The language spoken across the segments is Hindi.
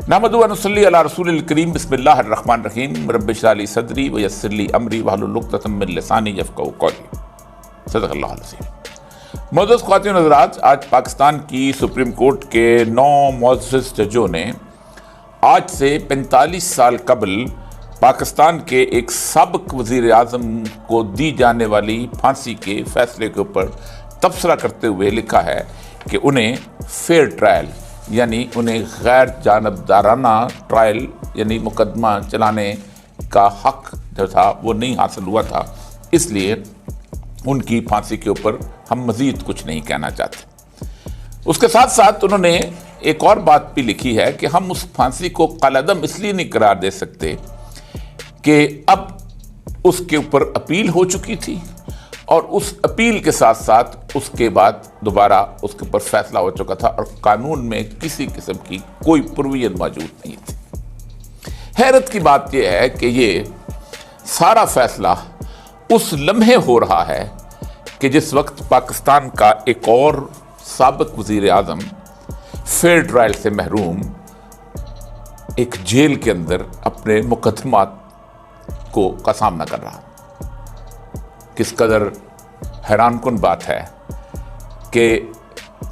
नहमदु व नसल्ली अला रसूलिल करीम बिस्मिल्लाहिर रहमानिर रहीम रब्बि इश्रह ली सदरी व यस्सिर ली अमरी वहलुल उक़दतम मिन लिसानी यफ़क़हू क़ौली। सदक़ल्लाहुल अज़ीम। मुअज़्ज़ज़ ख़वातीन व हज़रात, आज पाकिस्तान की सुप्रीम कोर्ट के 9 मुअज़्ज़ज़ जजों ने आज से 45 साल कबल पाकिस्तान के एक साबिक़ वज़ीर आज़म को दी जाने वाली फांसी के फ़ैसले के ऊपर तबसरा करते हुए लिखा है कि उन्हें फेयर ट्रायल यानी उन्हें गैर जानबदाराना ट्रायल यानी मुकदमा चलाने का हक जो था वो नहीं हासिल हुआ था, इसलिए उनकी फांसी के ऊपर हम मज़ीद कुछ नहीं कहना चाहते। उसके साथ साथ उन्होंने एक और बात भी लिखी है कि हम उस फांसी को कलअदम इसलिए नहीं करार दे सकते कि अब उसके ऊपर अपील हो चुकी थी और उस अपील के साथ साथ उसके बाद दोबारा उसके ऊपर फैसला हो चुका था और कानून में किसी किस्म की कोई प्रोविजन मौजूद नहीं थी। हैरत की बात यह है कि ये सारा फैसला उस लम्हे हो रहा है कि जिस वक्त पाकिस्तान का एक और साबिक़ वज़ीर आज़म फेयर ट्रायल से महरूम एक जेल के अंदर अपने मुकदमात का सामना कर रहा। किस कदर हैरानकुन बात है कि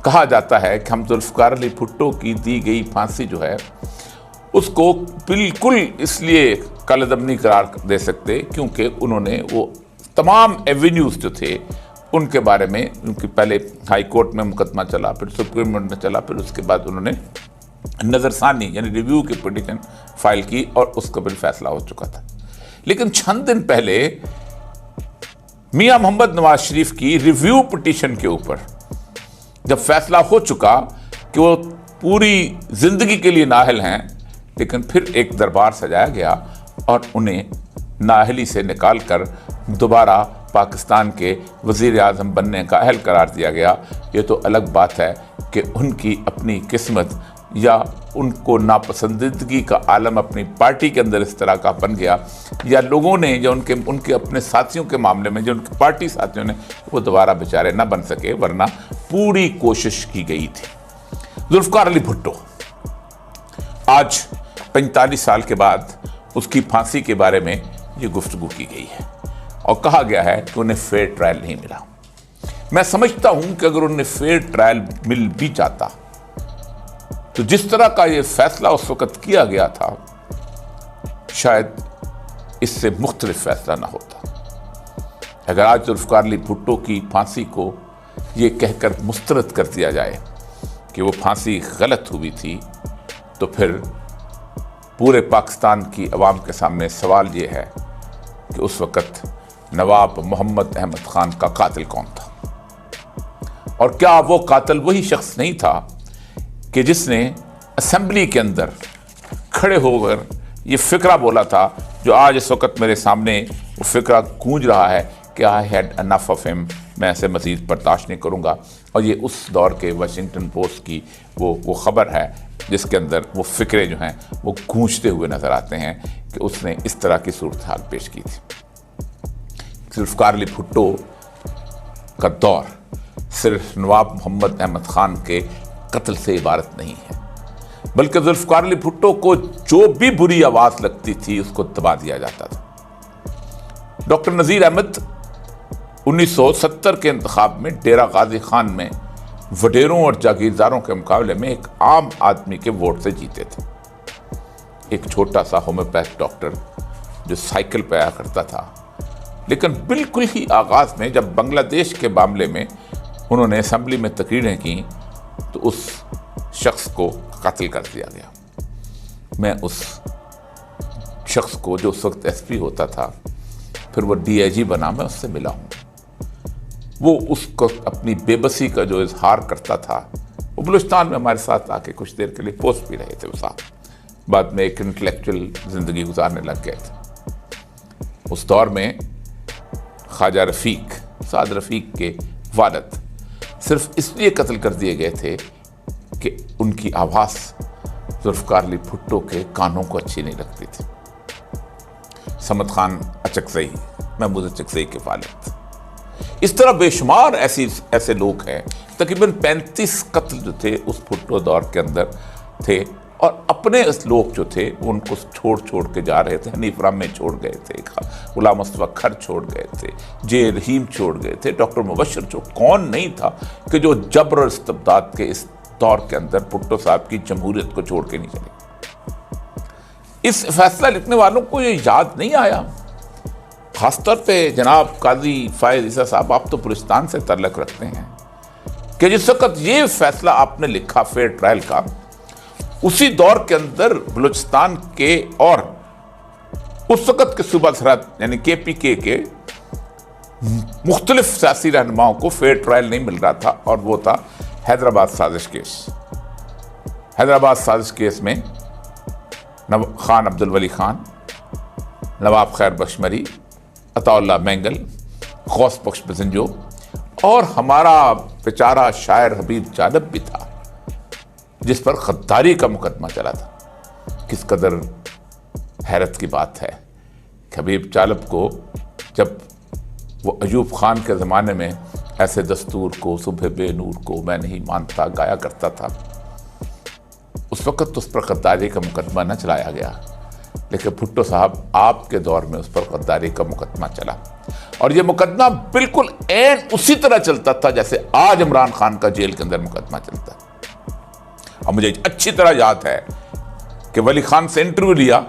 कहा जाता है कि हम ज़ुल्फ़िकार अली भुट्टो की दी गई फांसी जो है उसको बिल्कुल इसलिए कलअदम नहीं करार दे सकते क्योंकि उन्होंने वो तमाम एवेन्यूज़ जो थे उनके बारे में, उनकी पहले हाई कोर्ट में मुकदमा चला, फिर सुप्रीम कोर्ट में चला, फिर उसके बाद उन्होंने नज़रसानी यानी रिव्यू की पिटीशन फाइल की और उसका बिल फैसला हो चुका था। लेकिन चंद दिन पहले मियां मोहम्मद नवाज शरीफ की रिव्यू पिटीशन के ऊपर जब फैसला हो चुका कि वो पूरी जिंदगी के लिए नाअहल हैं, लेकिन फिर एक दरबार सजाया गया और उन्हें नाअहली से निकाल कर दोबारा पाकिस्तान के वज़ीर आज़म बनने का अहल करार दिया गया। ये तो अलग बात है कि उनकी अपनी किस्मत या उनको नापसंदीदगी का आलम अपनी पार्टी के अंदर इस तरह का बन गया या लोगों ने जो उनके अपने साथियों के मामले में जो उनके पार्टी साथियों ने वो दोबारा बेचारे ना बन सके, वरना पूरी कोशिश की गई थी। ज़ुल्फ़िकार अली भुट्टो आज 45 साल के बाद उसकी फांसी के बारे में ये गुफ्तगू की गई है और कहा गया है कि उन्हें फेयर ट्रायल नहीं मिला। मैं समझता हूं कि अगर उन्हें फेयर ट्रायल मिल भी जाता तो जिस तरह का ये फैसला उस वक्त किया गया था शायद इससे मुख्तलिफ फैसला ना होता। अगर आज ज़ुल्फ़िकार अली भुट्टो की फांसी को ये कहकर मुस्तरद कर दिया जाए कि वो फांसी गलत हुई थी तो फिर पूरे पाकिस्तान की अवाम के सामने सवाल ये है कि उस वक़्त नवाब मोहम्मद अहमद ख़ान का कातिल कौन था और क्या वो कातिल वही शख्स नहीं था कि जिसने असेंबली के अंदर खड़े होकर ये फ़िक्रा बोला था जो आज इस वक्त मेरे सामने वो फ़िक्रा गूंज रहा है कि I had enough of him, मैं ऐसे मज़ीद बर्दाश्त नहीं करूँगा। और ये उस दौर के वाशिंगटन पोस्ट की वो ख़बर है जिसके अंदर वो फ़िक्रे जो हैं वो गूंजते हुए नज़र आते हैं कि उसने इस तरह की सूरत हाल पेश की थी। ज़ुल्फ़िकार अली भुट्टो का दौर सिर्फ नवाब मोहम्मद अहमद ख़ान के कत्ल से इबारत नहीं है, बल्कि ज़ुल्फ़िकार अली भुट्टो को जो भी बुरी आवाज़ लगती थी उसको दबा दिया जाता था। डॉक्टर नज़ीर अहमद 1970 के इंतखाब में डेरा गाजी खान में वडेरों और जागीरदारों के मुकाबले में एक आम आदमी के वोट से जीते थे। एक छोटा सा होम्योपैथ डॉक्टर जो साइकिल पे आया करता था, लेकिन बिल्कुल ही आगाज़ में जब बांग्लादेश के मामले में उन्होंने असेंबली में तकरीरें की तो उस शख्स को कत्ल कर दिया गया। मैं उस शख्स को जो उस वक्त एसपी होता था, फिर वो डीआईजी बना, मैं उससे मिला हूँ। वो उसको अपनी बेबसी का जो इजहार करता था, वो बलूचिस्तान में हमारे साथ आके कुछ देर के लिए पोस्ट भी रहे थे। वो साहब बाद में एक इंटेलेक्चुअल ज़िंदगी गुजारने लग गए थे। उस दौर में ख्वाजा रफ़ीक, साद रफ़ीक के वालिद सिर्फ इसलिए कत्ल कर दिए गए थे कि उनकी आवाज़ ज़ुल्फ़िकार अली भुट्टो के कानों को अच्छी नहीं लगती थी। समद खान अचकज़ई, महमूद अचकज़ई के वालिद, इस तरह बेशुमार ऐसे लोग हैं। तकरीबन 35 कत्ल जो थे उस भुट्टो दौर के अंदर थे और अपने लोग जो थे उनको छोड़ छोड़ के जा रहे थे। हनीफ रामी छोड़ गए थे, गुलाम मुस्तफा खर छोड़ गए थे, जे रहीम छोड़ गए थे, डॉक्टर मुबशर जो कौन नहीं था कि जो जबर और इस्तबदाद के इस दौर के अंदर भुट्टो साहब की जमहूरियत को छोड़ के नहीं चले। इस फैसला लिखने वालों को ये याद नहीं आया, खासतौर पे जनाब काजी फायज ईसा साहब, आप तो बलूचिस्तान से ताल्लुक़ रखते हैं, कि जिस वक्त ये फैसला आपने लिखा फेयर ट्रायल का, उसी दौर के अंदर बलूचिस्तान के और उस वक्त के सूबा सरहद यानी KPK के मुख्तलिफ सियासी रहनुमाओं को फेयर ट्रायल नहीं मिल रहा था, और वो था हैदराबाद साजिश केस। हैदराबाद साजिश केस में खान अब्दुल वली खान, नवाब खैर बशमरी, अताउल्लाह मैंगल, गौस बख्श बजंजो और हमारा बेचारा शायर हबीब चालब भी था, जिस पर गद्दारी का मुकदमा चला था। किस कदर हैरत की बात है कि हबीब चालब को जब वो अयूब खान के ज़माने में ऐसे दस्तूर को, सुबह बेनूर को मैं नहीं मानता गाया करता था, उस वक्त तो उस पर गद्दारी का मुकदमा न चलाया गया, लेकिन भुट्टो साहब आपके दौर में उस पर गद्दारी का मुकदमा चला, और ये मुकदमा बिल्कुल ऐन उसी तरह चलता था जैसे आज इमरान खान का जेल के अंदर मुकदमा चलता है। और मुझे अच्छी तरह याद है कि वली खान से इंटरव्यू लिया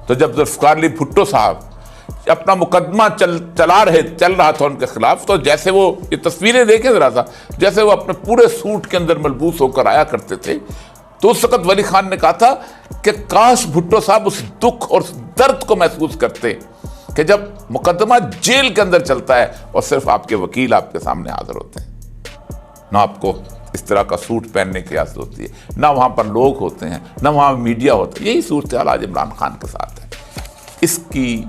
तो जब जुल्फ़िकार अली भुट्टो साहब अपना मुकदमा चल रहा था उनके खिलाफ, तो जैसे वो ये तस्वीरें देखें जरा सा, जैसे वो अपने पूरे सूट के अंदर मलबूस होकर आया करते थे, तो उस वक्त वली खान ने कहा था कि काश भुट्टो साहब उस दुख और उस दर्द को महसूस करते कि जब मुकदमा जेल के अंदर चलता है और सिर्फ आपके वकील आपके सामने हाजिर होते हैं, ना आपको इस तरह का सूट पहनने की इजाज़त होती है, ना वहाँ पर लोग होते हैं, ना वहाँ मीडिया होता है। यही सूरत हाल आज इमरान खान के साथ है। इसकी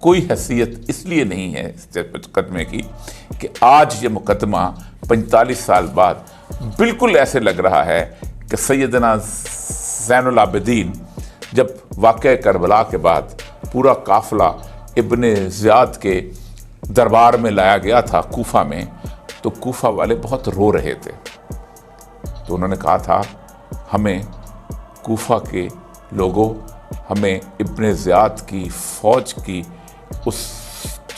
कोई हैसियत इसलिए नहीं है इस मुकदमे की कि आज ये मुकदमा 45 साल बाद बिल्कुल ऐसे लग रहा है कि सैयदना ज़ैनुल आबिदीन जब वाक़या करबला के बाद पूरा काफ़िला इब्ने ज़ियाद के दरबार में लाया गया था कूफा में, तो कूफा वाले बहुत रो रहे थे, तो उन्होंने कहा था हमें कूफा के लोगों, हमें इब्ने ज़ियाद की फ़ौज की उस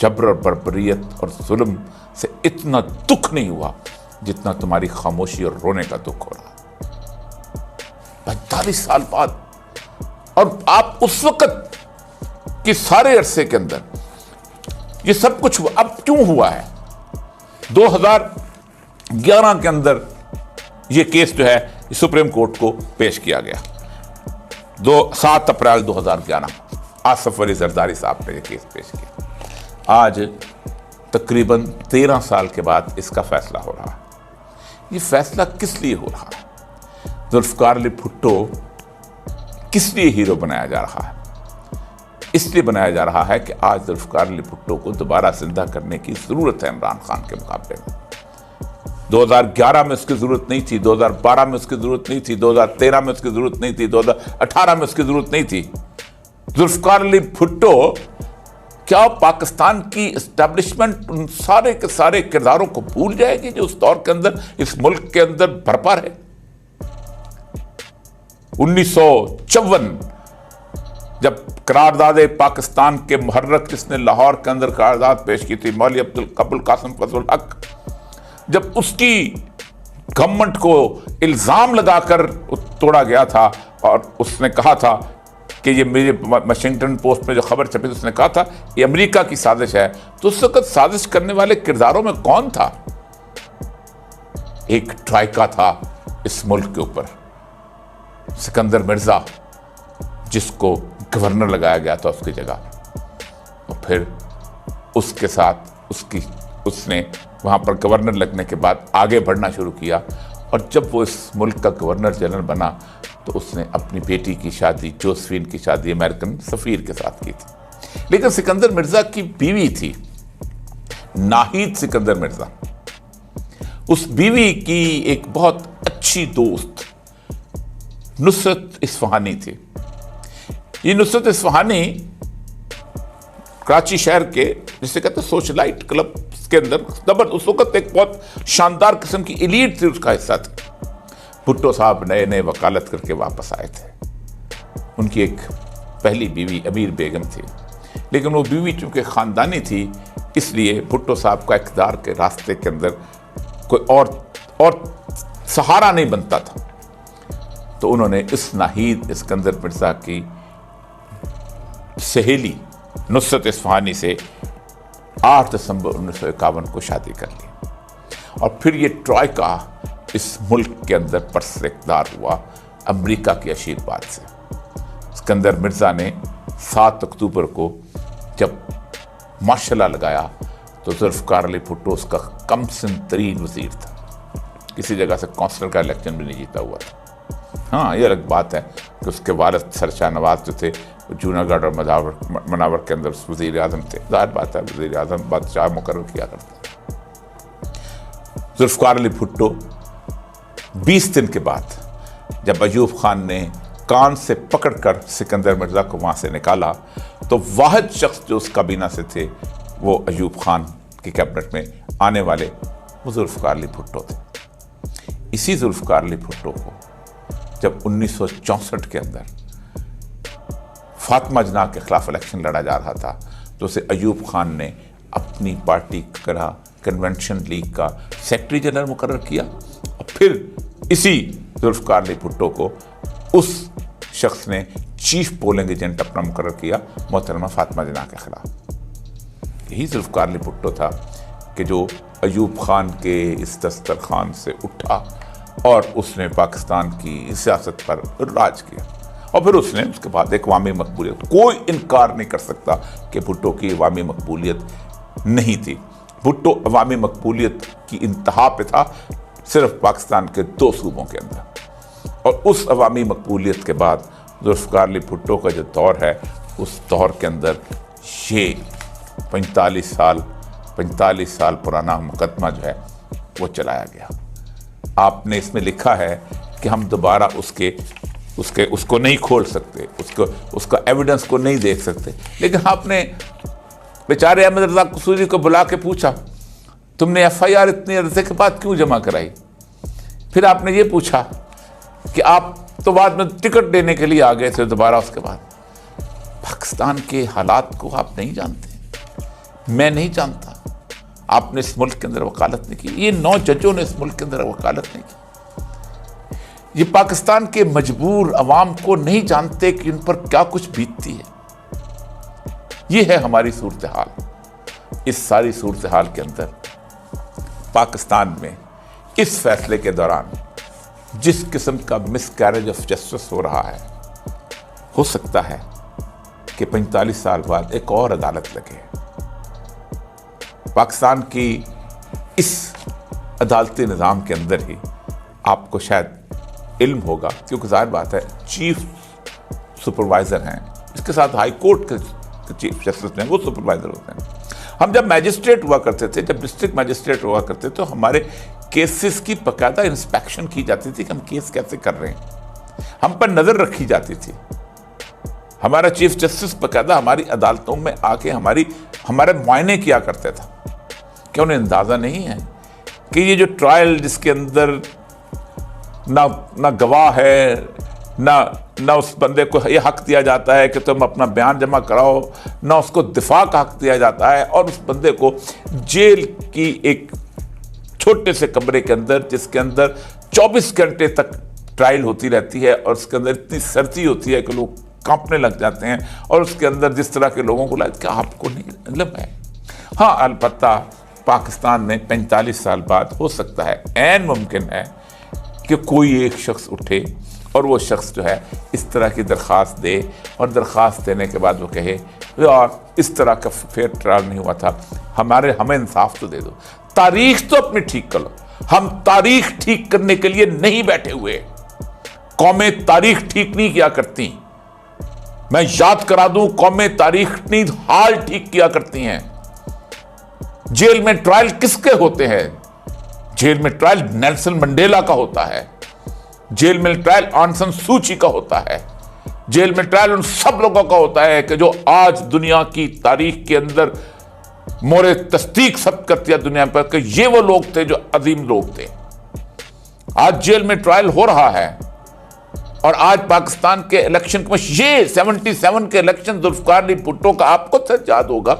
जबर और बर्बरियत और जुल्म से इतना दुख नहीं हुआ जितना तुम्हारी खामोशी और रोने का दुख हो रहा। 45 साल बाद, और आप उस वक्त के सारे अरसे के अंदर ये सब कुछ हुआ। अब क्यों हुआ है? 2011 के अंदर ये केस जो है सुप्रीम कोर्ट को पेश किया गया, 7 अप्रैल 2011 आसिफ अली जरदारी साहब ने ये केस पेश किया। आज तकरीबन 13 साल के बाद इसका फैसला हो रहा है। ये फैसला किस लिए हो रहा है? जुल्फ़िकार अली भुट्टो किस लिए हीरो बनाया जा रहा है? इसलिए बनाया जा रहा है कि आज जुल्फ़िकार अली भुट्टो को दोबारा जिंदा करने की ज़रूरत है इमरान खान के मुकाबले में। 2011 में उसकी ज़रूरत नहीं थी, 2012 में उसकी ज़रूरत नहीं थी, 2013 में उसकी ज़रूरत नहीं थी, 2018 में उसकी ज़रूरत नहीं थी। जुल्फ़िकार अली भुट्टो क्या पाकिस्तान की इस्टेब्लिशमेंट उन सारे के सारे किरदारों को भूल जाएगी जो उस दौर के अंदर इस मुल्क के अंदर बरपा है? 1954 जब करारदाद पाकिस्तान के मुहर्रक जिसने लाहौर के अंदर करारदाद पेश की थी, मौलवी अब्दुल कासिम फजल हक, जब उसकी गवर्नमेंट को इल्ज़ाम लगाकर तोड़ा गया था और उसने कहा था कि ये मेरे वाशिंगटन पोस्ट में जो खबर छपी, उसने कहा था ये अमेरिका की साजिश है, तो उस वक्त साजिश करने वाले किरदारों में कौन था? एक ट्राइका था इस मुल्क के ऊपर, सिकंदर मिर्जा, जिसको गवर्नर लगाया गया था उसकी जगह, और फिर उसके साथ उसने वहाँ पर गवर्नर लगने के बाद आगे बढ़ना शुरू किया, और जब वो इस मुल्क का गवर्नर जनरल बना तो उसने अपनी बेटी की शादी, जोसेफिन की शादी अमेरिकन सफ़ीर के साथ की थी। लेकिन सिकंदर मिर्जा की बीवी थी नाहिद सिकंदर मिर्जा, उस बीवी की एक बहुत अच्छी दोस्त नुसरत इस्फहानी थी। ये नुसरत इस्फहानी कराची शहर के जिसे कहते हैं सोशलाइट क्लब के अंदर उस वक्त एक बहुत शानदार किस्म की एलीट थी, उसका हिस्सा थी। भुट्टो साहब नए नए वकालत करके वापस आए थे। उनकी एक पहली बीवी अमीर बेगम थी, लेकिन वो बीवी चूंकि ख़ानदानी थी इसलिए भुट्टो साहब का इक़्तिदार के रास्ते के अंदर कोई और सहारा नहीं बनता था। तो उन्होंने इस नाहीद इस्कंदर मिर्ज़ा की सहेली नुसरत इस्फहानी से 8 दिसंबर 1951 को शादी कर ली और फिर ये ट्रॉयका इस मुल्क के अंदर परसरेकदार हुआ अमेरिका के आशीर्वाद से। इस्कंदर मिर्ज़ा ने 7 अक्टूबर को जब माशाल्लाह लगाया तो जुल्फ़िकार अली भुट्टो उसका कम सिन तरीन वज़ीर था, किसी जगह से काउंसिलर का इलेक्शन भी नहीं जीता हुआ था। हाँ, ये अलग बात है कि उसके वालिद सर शाहनवाज जो थे जूनागढ़ और मनावर के अंदर वज़ीर आज़म थे। ज़ाहिर बात है वज़ीर आज़म बादशाह मुकर्रर किया करते। जुल्फ़िकार अली भुट्टो 20 दिन के बाद जब अयूब खान ने कान से पकड़कर सिकंदर मिर्ज़ा को वहाँ से निकाला तो वाहिद शख्स जो उस काबीना से थे वो अयूब खान की कैबिनेट में आने वाले वो जुल्फ़िकार अली भुट्टो थे। इसी जुल्फ़िकार अली भुट्टो को जब 1964 के अंदर फातिमा जिन्ना के खिलाफ इलेक्शन लड़ा जा रहा था तो उसे अयूब खान ने अपनी पार्टी का कन्वेंशन लीग का सेक्रेटरी जनरल मुकर्रर किया और फिर इसी जुल्फ़िकार अली भुट्टो को उस शख्स ने चीफ पोलिंग एजेंट अपना मुकर्रर किया मोहतरमा फातिमा जिन्ना के खिलाफ। यही जुल्फ़िकार अली भुट्टो था कि जो अयूब खान के इस दस्तरखान से उठा और उसने पाकिस्तान की सियासत पर राज किया और फिर उसने उसके बाद एक अवामी मकबूलियत, कोई इनकार नहीं कर सकता कि भुट्टो की अवामी मकबूलियत नहीं थी। भुट्टो अवामी मकबूलियत की इंतहा पे था सिर्फ पाकिस्तान के 2 सूबों के अंदर, और उस अवामी मकबूलियत के बाद जुल्फ़िकार अली भुट्टो का जो दौर है उस दौर के अंदर ये 45 साल पुराना मुकदमा जो है वो चलाया गया। आपने इसमें लिखा है कि हम दोबारा उसको नहीं खोल सकते, उसका एविडेंस को नहीं देख सकते, लेकिन आपने बेचारे अहमद रज़ा कसूरी को बुला के पूछा तुमने FIR इतनी अरसे के बाद क्यों जमा कराई? फिर आपने ये पूछा कि आप तो बाद में टिकट देने के लिए आ गए थे दोबारा। उसके बाद पाकिस्तान के हालात को आप नहीं जानते, मैं नहीं जानता। आपने इस मुल्क के अंदर वकालत नहीं की, ये 9 जजों ने इस मुल्क के अंदर वकालत नहीं की। ये पाकिस्तान के मजबूर अवाम को नहीं जानते कि उन पर क्या कुछ बीतती है। ये है हमारी सूरत हाल। इस सारी सूरत हाल के अंदर पाकिस्तान में इस फैसले के दौरान जिस किस्म का मिसकैरेज ऑफ जस्टिस हो रहा है, हो सकता है कि 45 साल बाद एक और अदालत लगे। पाकिस्तान की इस अदालती निज़ाम के अंदर ही आपको शायद इल्म होगा, क्योंकि जाहिर बात है चीफ सुपरवाइज़र हैं, इसके साथ हाई कोर्ट के चीफ जस्टिस हैं, वो सुपरवाइज़र होते हैं। हम जब मैजिस्ट्रेट हुआ करते थे, जब डिस्ट्रिक्ट मैजिस्ट्रेट हुआ करते तो हमारे केसेस की बाकायदा इंस्पेक्शन की जाती थी कि हम केस कैसे कर रहे हैं, हम पर नज़र रखी जाती थी। हमारा चीफ जस्टिस बाकायदा हमारी अदालतों में आके हमारे मुआयने किया करते था। क्या उन्हें अंदाज़ा नहीं है कि ये जो ट्रायल जिसके अंदर ना गवाह है, ना उस बंदे को ये हक दिया जाता है कि तुम अपना बयान जमा कराओ, ना उसको दिफा का हक दिया जाता है, और उस बंदे को जेल की एक छोटे से कमरे के अंदर, जिसके अंदर 24 घंटे तक ट्रायल होती रहती है और उसके अंदर इतनी सर्दी होती है कि लोग कांपने लग जाते हैं, और उसके अंदर जिस तरह के लोगों को लगता क्या आपको नहीं इल्म है। हाँ, अलबत्ता पाकिस्तान में 45 साल बाद हो सकता है, ऐन मुमकिन है कि कोई एक शख्स उठे और वो शख्स जो है इस तरह की दरख्वास्त दे, और दरख्वास्त देने के बाद वो कहे यार इस तरह का फेयर ट्रायल नहीं हुआ था, हमें इंसाफ तो दे दो। तारीख तो अपनी ठीक कर लो। हम तारीख ठीक करने के लिए नहीं बैठे हुए। कौमें तारीख ठीक नहीं किया करती। मैं याद करा दूं, कौमें तारीख नहीं हाल ठीक किया करती हैं। जेल में ट्रायल किसके होते हैं? जेल में ट्रायल नेल्सन मंडेला का होता है, जेल में ट्रायल ऑन सन सूची का होता है, जेल में ट्रायल उन सब लोगों का होता है कि जो आज दुनिया की तारीख के अंदर मोरे तस्दीक सब करती है दुनिया पर कि ये वो लोग थे जो अजीम लोग थे। आज जेल में ट्रायल हो रहा है। और आज पाकिस्तान के इलेक्शन में ये 77 के इलेक्शन जुल्फकार अली भुट्टो का आपको सच याद होगा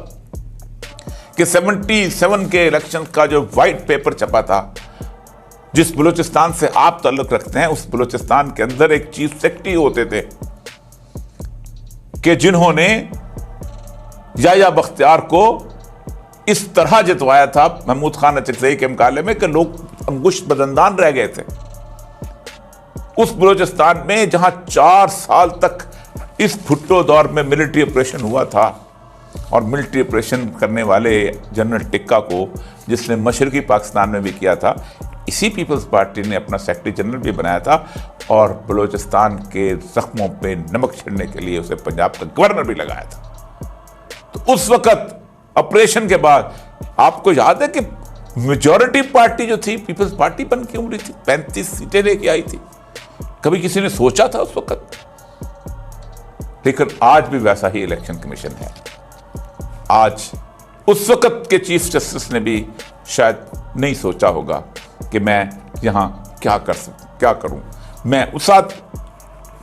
कि 77 के इलेक्शन का जो व्हाइट पेपर छपा था, जिस बलूचिस्तान से आप ताल्लुक रखते हैं, उस बलूचिस्तान के अंदर एक चीफ सेक्रेटरी होते थे कि जिन्होंने याया बख्तियार को इस तरह जितवाया था महमूद खान अचकजई के मुकाबले में कि लोग अंगुश बदंदान रह गए थे। उस बलूचिस्तान में जहां 4 साल तक इस भुट्टो दौर में मिलिट्री ऑपरेशन हुआ था, और मिलिट्री ऑपरेशन करने वाले जनरल टिक्का को, जिसने मशरकी पाकिस्तान में भी किया था, इसी पीपल्स पार्टी ने अपना सेक्रेटरी जनरल भी बनाया था, और बलूचिस्तान के जख्मों पे नमक छिड़ने के लिए उसे पंजाब का गवर्नर भी लगाया था। तो उस वक्त ऑपरेशन के बाद आपको याद है कि मेजॉरिटी पार्टी जो थी पीपल्स पार्टी बन के उभरी थी, 35 सीटें लेके आई थी। कभी किसी ने सोचा था उस वक्त? लेकिन आज भी वैसा ही इलेक्शन कमीशन है। आज उस वक्त के चीफ जस्टिस ने भी शायद नहीं सोचा होगा कि मैं यहां क्या करूं। मैं उस साथ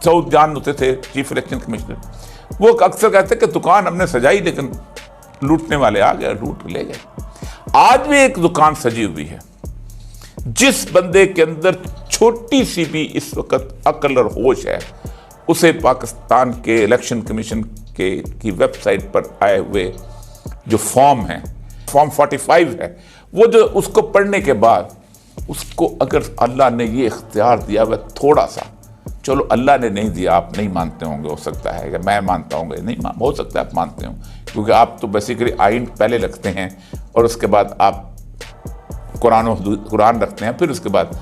सऊद जान होते थे चीफ इलेक्शन कमिश्नर, वो अक्सर कहते कि दुकान हमने सजाई लेकिन लूटने वाले आ गए, लूट ले गए। आज भी एक दुकान सजी हुई है। जिस बंदे के अंदर छोटी सी भी इस वक्त अक्ल और होश है, उसे पाकिस्तान के इलेक्शन कमीशन की वेबसाइट पर आए हुए जो फॉर्म है, फॉर्म 45 है, वो जो उसको पढ़ने के बाद उसको अगर अल्लाह ने ये इख्तियार दिया हुआ थोड़ा सा, चलो अल्लाह ने नहीं दिया, आप नहीं मानते होंगे, हो सकता है कि मैं मानता हूँ, नहीं हो सकता है आप मानते हो, क्योंकि आप तो बेसिकली आइन पहले रखते हैं और उसके बाद आप कुरान रखते हैं, फिर उसके बाद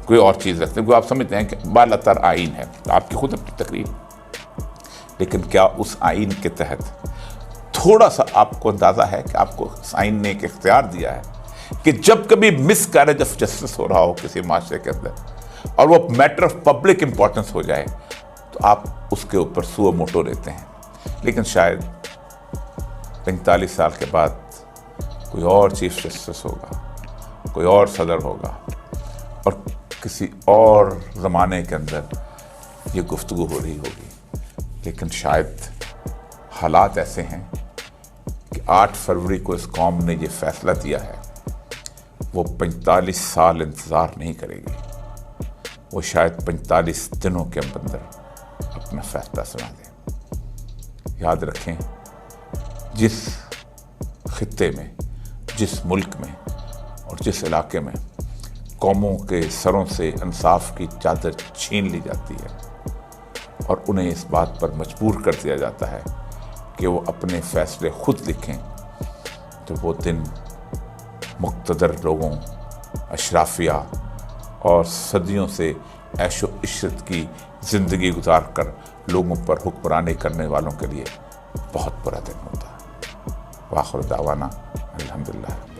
कोई और चीज़ रखते हैं, क्योंकि आप समझते हैं कि बालातर आइन है, तो आपकी खुद अपनी तकरीर। लेकिन क्या उस आइन के तहत थोड़ा सा आपको अंदाज़ा है कि आपको उस आइन ने एक इख्तियार दिया है कि जब कभी मिस कैरेज ऑफ जस्टिस हो रहा हो किसी माशरे के अंदर और वो मैटर ऑफ पब्लिक इंपॉर्टेंस हो जाए, तो आप उसके ऊपर सुओ मोटो लेते हैं। लेकिन शायद 45 साल के बाद कोई और चीफ जस्टिस होगा, कोई और सदर होगा, और किसी और ज़माने के अंदर ये गुफ्तगू हो रही होगी। लेकिन शायद हालात ऐसे हैं कि 8 फरवरी को इस कौम ने ये फैसला दिया है, वो 45 साल इंतज़ार नहीं करेगी, वो शायद 45 दिनों के अंदर अपना फैसला सुना दे। याद रखें, जिस खित्ते में, जिस मुल्क में और जिस इलाके में कौमों के सरों से इंसाफ की चादर छीन ली जाती है और उन्हें इस बात पर मजबूर कर दिया जाता है कि वो अपने फैसले खुद लिखें, तो वो दिन मुक़्तदर लोगों, अशराफिया और सदियों से ऐशो इशरत की ज़िंदगी गुजार कर लोगों पर हुक्मरानी करने वालों के लिए बहुत बुरा दिन होता है। वाखिर दावाना अल्हम्दुलिल्लाह।